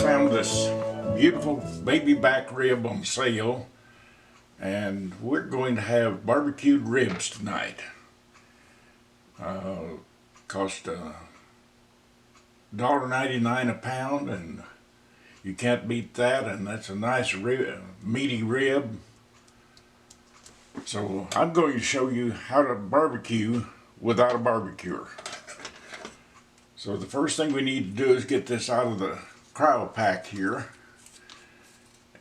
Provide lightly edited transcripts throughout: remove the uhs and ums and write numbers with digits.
Found this beautiful baby back rib on sale, and we're going to have barbecued ribs tonight. Cost $1.99 a pound, and you can't beat that, and that's a nice meaty rib. So I'm going to show you how to barbecue without a barbecuer. So the first thing we need to do is get this out of the cryo pack here,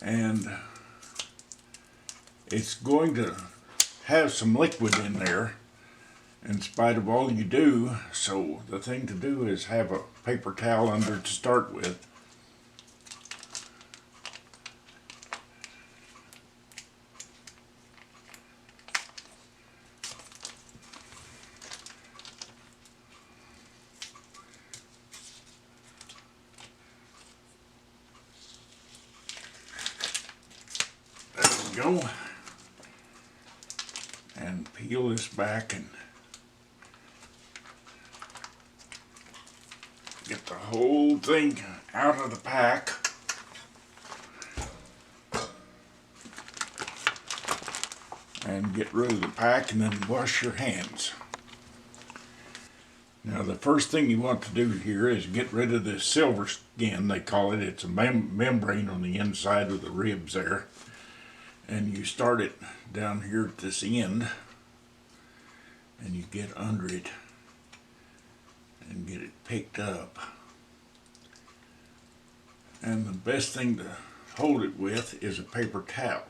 and it's going to have some liquid in there in spite of all you do. So the thing to do is have a paper towel under to start with. Go and peel this back and get the whole thing out of the pack. And get rid of the pack, and then wash your hands. Now the first thing you want to do here is get rid of this silver skin, they call it. It's a membrane on the inside of the ribs there. And you start it down here at this end, and you get under it and get it picked up. And the best thing to hold it with is a paper towel.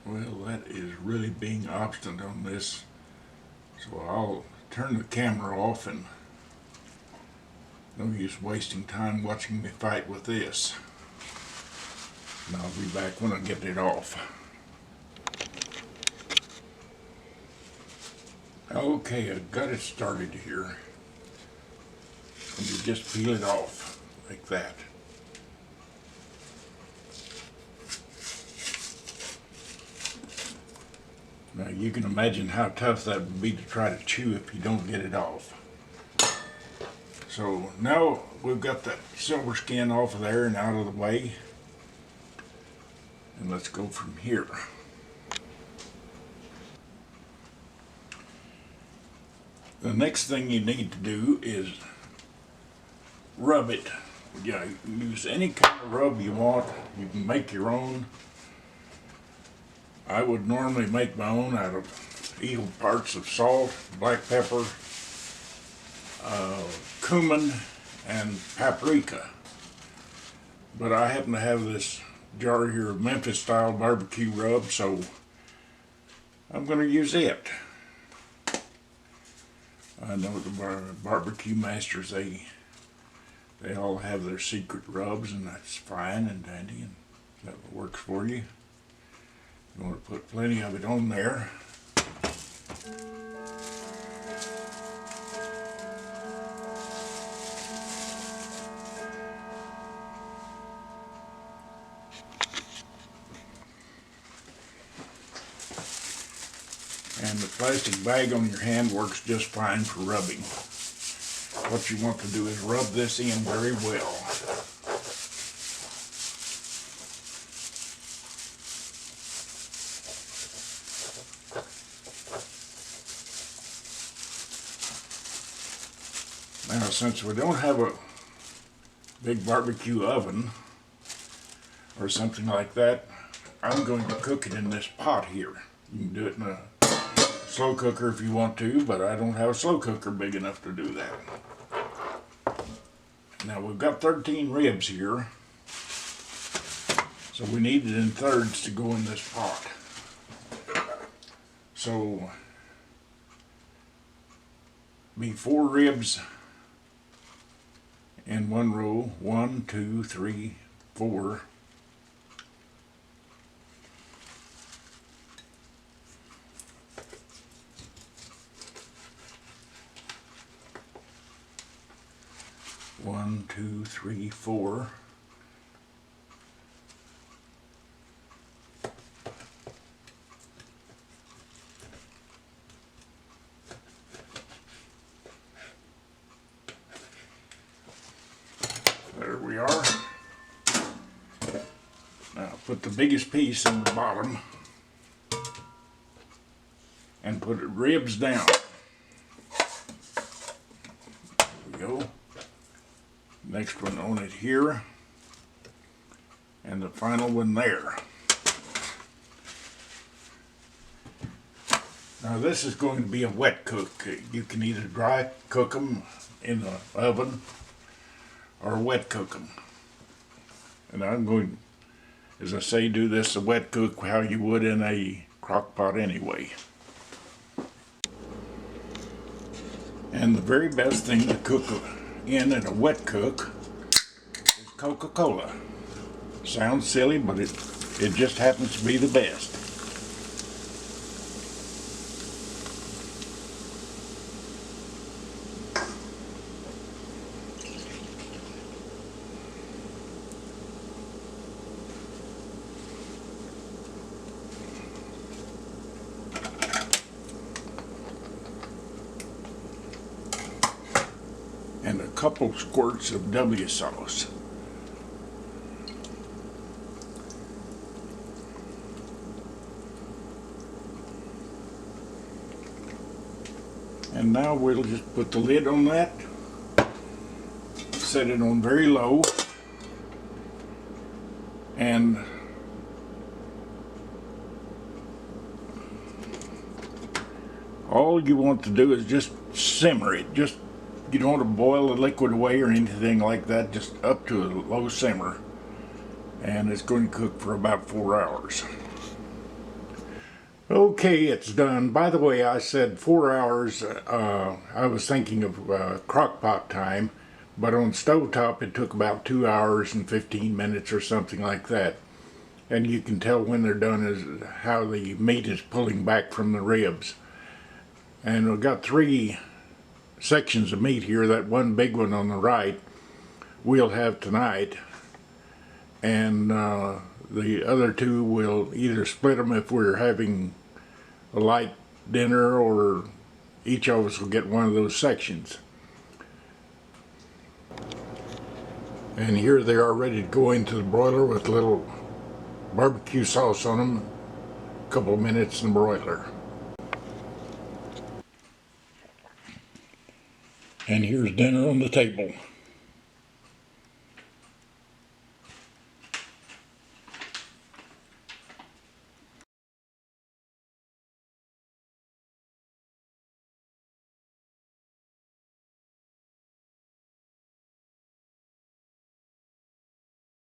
Well, that is really being obstinate on this, so I'll turn the camera off, and no use wasting time watching me fight with this. And I'll be back when I get it off. Okay, I've got it started here. And you just peel it off like that. Now you can imagine how tough that would be to try to chew if you don't get it off. So now we've got that silver skin off of there and out of the way. And let's go from here. The next thing you need to do is rub it. Yeah, use any kind of rub you want. You can make your own. I would normally make my own out of equal parts of salt, black pepper, cumin, and paprika. But I happen to have this jar here of Memphis style barbecue rub, so I'm going to use it. I know the barbecue masters, they all have their secret rubs, and that's fine and dandy, and that works for you. You want to put plenty of it on there. And the plastic bag on your hand works just fine for rubbing. What you want to do is rub this in very well. Now, since we don't have a big barbecue oven or something like that, I'm going to cook it in this pot here. You can do it in a slow cooker if you want to, but I don't have a slow cooker big enough to do that. Now we've got 13 ribs here, so we need it in thirds to go in this pot. So, be 4 ribs in one row. 1, 2, 3, 4. 1, 2, 3, 4. There we are. Now put the biggest piece in the bottom and put it ribs down. There we go. Next one on it here, and the final one there. Now this is going to be a wet cook. You can either dry cook them in the oven or wet cook them. And I'm going, as I say, do this a wet cook how you would in a crock pot anyway. And the very best thing to cook in a wet cook is Coca-Cola. Sounds silly, but it just happens to be the best. And a couple squirts of W sauce. And now we'll just put the lid on that, set it on very low, and all you want to do is just simmer it. You don't want to boil the liquid away or anything like that, just up to a low simmer. And it's going to cook for about 4 hours. Okay, it's done. By the way, I said 4 hours. I was thinking of crock pot time, but on stovetop it took about 2 hours and 15 minutes or something like that. And you can tell when they're done is how the meat is pulling back from the ribs. And we've got 3 sections of meat here. That one big one on the right we'll have tonight, and the other 2 we'll either split them if we're having a light dinner, or each of us will get one of those sections. And here they are ready to go into the broiler with a little barbecue sauce on them. A couple of minutes in the broiler. And here's dinner on the table.